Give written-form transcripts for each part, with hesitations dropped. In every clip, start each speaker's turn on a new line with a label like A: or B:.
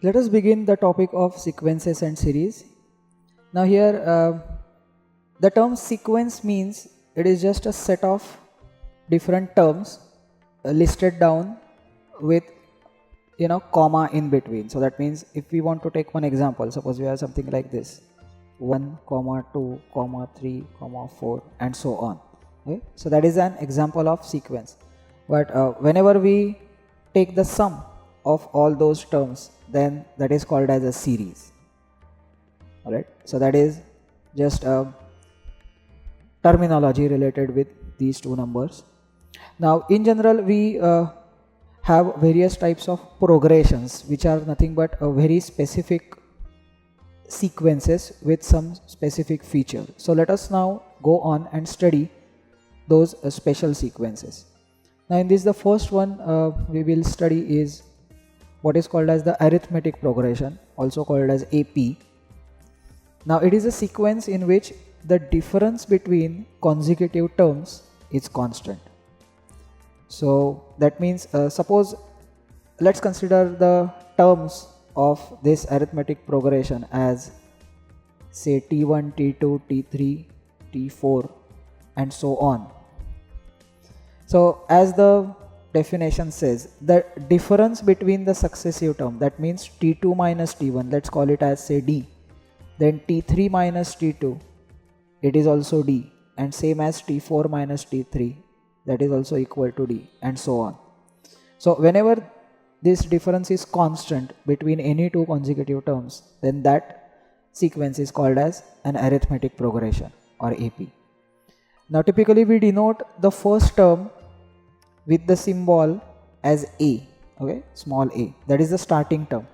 A: Let us begin the topic of sequences and series. Now here the term sequence means it is just a set of different terms listed down with comma in between. So that means if we want to take one example, suppose we have something like this 1, 2, 3, 4 and so on. Okay? So that is an example of sequence. But whenever we take the sum of all those terms, then that is called as a series. Alright, so that is just a terminology related with these two numbers. Now in general we have various types of progressions which are nothing but a very specific sequences with some specific feature. So let us now go on and study those special sequences. Now in this, the first one we will study is what is called as the arithmetic progression, also called as AP. Now it is a sequence in which the difference between consecutive terms is constant. So that means suppose let's consider the terms of this arithmetic progression as say T1, T2, T3, T4 and so on. So as the definition says, the difference between the successive term, that means T2 minus T1, let's call it as say D, then T3 minus T2, it is also D, and same as T4 minus T3, that is also equal to D, and so on. So whenever this difference is constant between any two consecutive terms, then that sequence is called as an arithmetic progression or AP. Now typically we denote the first term with the symbol as A, okay, small a, that is the starting term,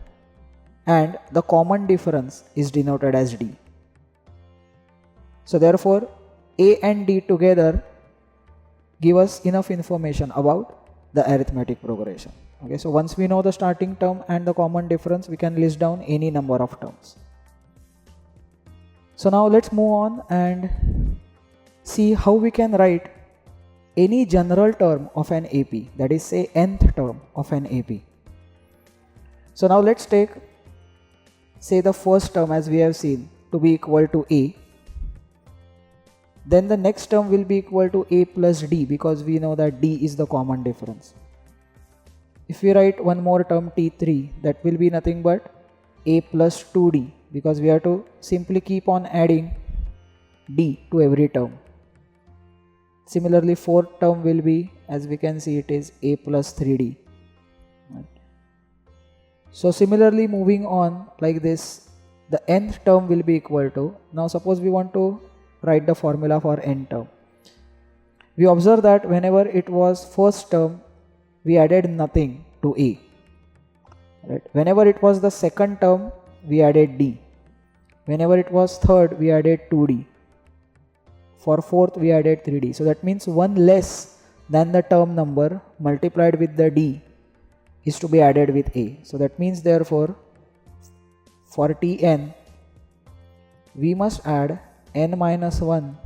A: and the common difference is denoted as D. So therefore A and D together give us enough information about the arithmetic progression. Okay, so once we know the starting term and the common difference, we can list down any number of terms. So now let's move on and see how we can write any general term of an AP, that is say nth term of an AP. So now let's take say the first term as we have seen to be equal to A. Then the next term will be equal to A plus D, because we know that D is the common difference. If we write one more term T3, that will be nothing but A plus 2D, because we have to simply keep on adding D to every term. Similarly, fourth term will be, as we can see, it is A plus 3D. Right. So similarly, moving on like this, the nth term will be equal to, now suppose we want to write the formula for n term. We observe that whenever it was first term, we added nothing to A. Right. Whenever it was the second term, we added D. Whenever it was third, we added 2D. For fourth, we added 3D. So that means one less than the term number multiplied with the D is to be added with A. So that means therefore for Tn, we must add n minus 1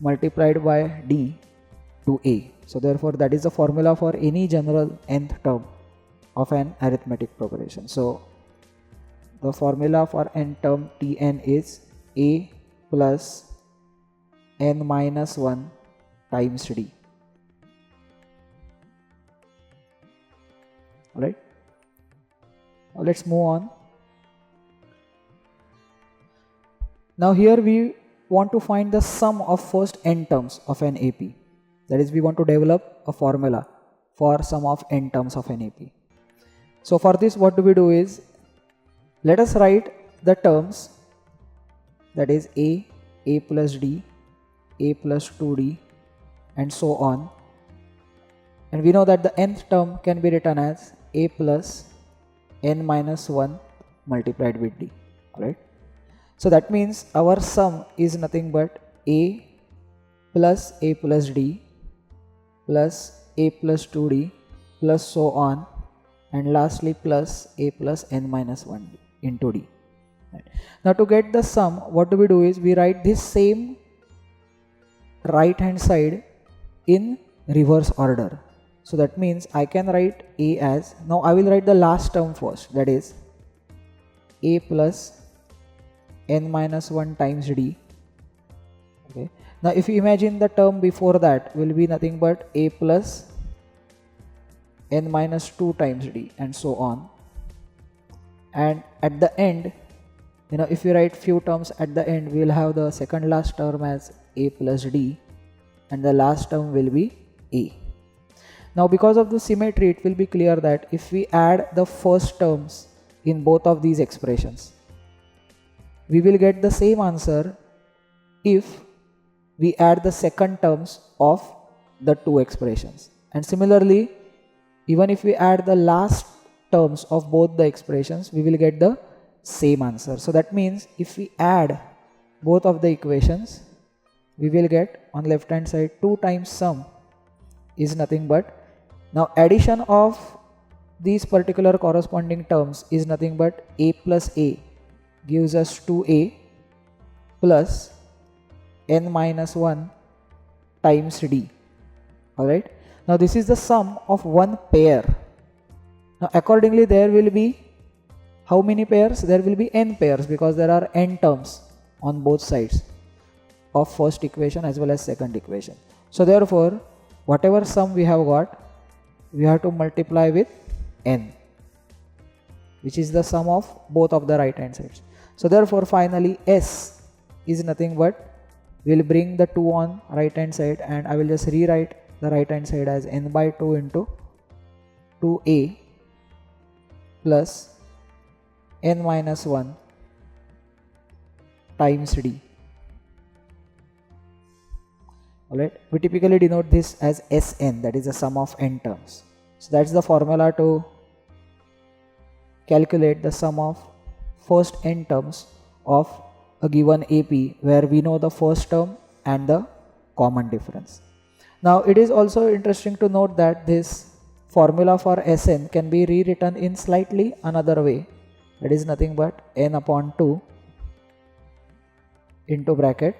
A: multiplied by D to A. So therefore that is the formula for any general nth term of an arithmetic progression. So the formula for n term Tn is A plus n minus 1 times D. Alright, now let's move on. Now here we want to find the sum of first n terms of an AP. That is, we want to develop a formula for sum of n terms of an AP. So for this, what do we do is, let us write the terms, that is A plus D, A plus 2D and so on. And we know that the nth term can be written as A plus n minus 1 multiplied with D. Alright. So that means our sum is nothing but A plus D plus A plus 2D plus so on, and lastly plus A plus n minus 1 into D. Right. Now to get the sum, what do we do is, we write this same right hand side in reverse order. So that means I can write A as, now I will write the last term first, that is a plus n minus 1 times d. Okay. Now if you imagine the term before that will be nothing but a plus n minus 2 times d and so on. And at the end, if you write few terms at the end, we will have the second last term as a plus d and the last term will be a. Now because of the symmetry, it will be clear that if we add the first terms in both of these expressions, we will get the same answer if we add the second terms of the two expressions. And similarly, even if we add the last terms of both the expressions, we will get the same answer. So that means if we add both of the equations, we will get on left hand side 2 times sum is nothing but, now addition of these particular corresponding terms is nothing but a plus a gives us 2a plus n minus 1 times d. Alright. Now this is the sum of one pair. Now accordingly there will be how many pairs? There will be n pairs because there are n terms on both sides of first equation as well as second equation. So therefore whatever sum we have got, we have to multiply with n, which is the sum of both of the right hand sides. So therefore finally s is nothing but, we will bring the 2 on right hand side and I will just rewrite the right hand side as n by 2 into 2a plus n minus 1 times d. Alright, we typically denote this as Sn, that is the sum of n terms. So that's the formula to calculate the sum of first n terms of a given AP, where we know the first term and the common difference. Now it is also interesting to note that this formula for Sn can be rewritten in slightly another way. That is nothing but n upon 2 into bracket.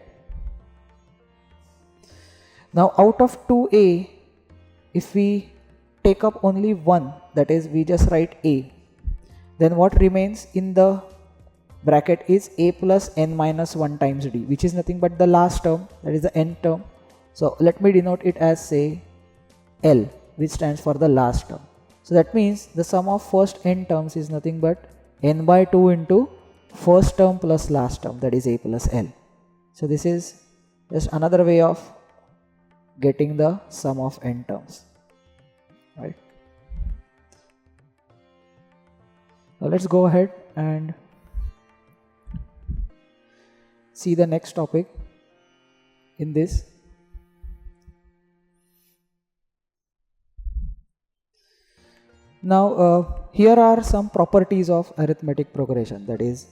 A: Now out of 2a, if we take up only 1, that is we just write a, then what remains in the bracket is a plus n minus 1 times d, which is nothing but the last term, that is the n term. So let me denote it as say L, which stands for the last term. So that means the sum of first n terms is nothing but n by 2 into first term plus last term, that is a plus L. So this is just another way of getting the sum of n terms, right? Now let's go ahead and see the next topic in this. Now here are some properties of arithmetic progression, that is,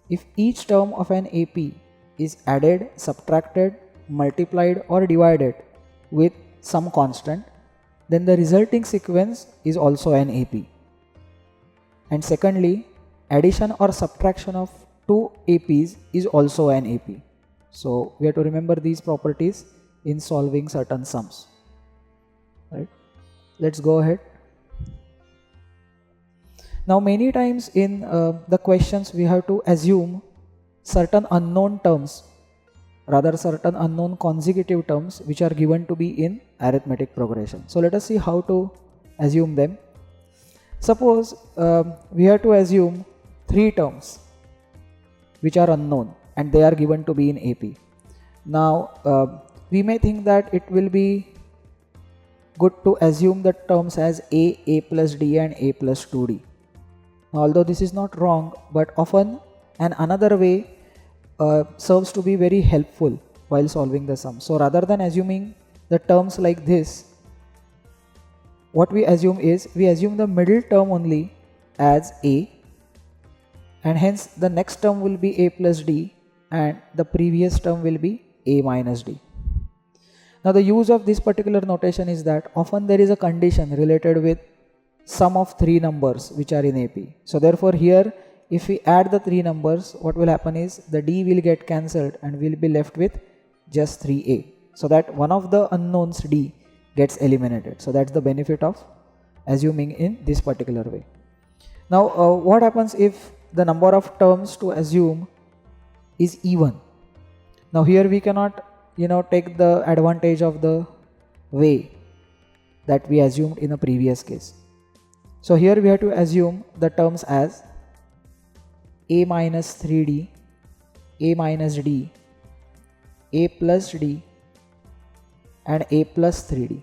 A: if each term of an AP is added, subtracted, multiplied or divided with some constant, then the resulting sequence is also an AP. And secondly, addition or subtraction of two APs is also an AP. So we have to remember these properties in solving certain sums, right? Let's go ahead. Now many times in the questions we have to assume certain unknown terms, rather certain unknown consecutive terms which are given to be in arithmetic progression. So let us see how to assume them. Suppose we have to assume 3 terms which are unknown and they are given to be in AP. Now we may think that it will be good to assume the terms as a plus d and a plus 2d. Now, although this is not wrong, but often another way serves to be very helpful while solving the sum. So rather than assuming the terms like this, what we assume is, we assume the middle term only as a, and hence the next term will be a plus d and the previous term will be a minus d. Now the use of this particular notation is that often there is a condition related with sum of 3 numbers which are in AP. So therefore here if we add the 3 numbers, what will happen is the d will get cancelled and we will be left with just 3a. So that one of the unknowns d gets eliminated. So that's the benefit of assuming in this particular way. Now what happens if the number of terms to assume is even. Now here we cannot take the advantage of the way that we assumed in a previous case. So here we have to assume the terms as a minus 3d, a minus d, a plus d, and a plus 3d.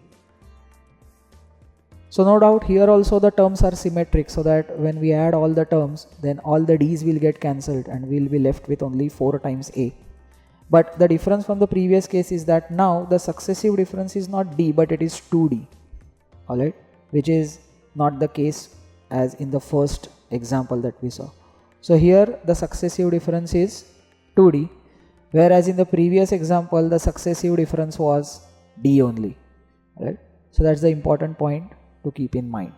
A: So no doubt here also the terms are symmetric, so that when we add all the terms, then all the d's will get cancelled and we will be left with only 4 times a. But the difference from the previous case is that now the successive difference is not d but it is 2d, alright, which is not the case as in the first example that we saw. So here the successive difference is 2d, whereas in the previous example the successive difference was d only, right? So that's the important point to keep in mind.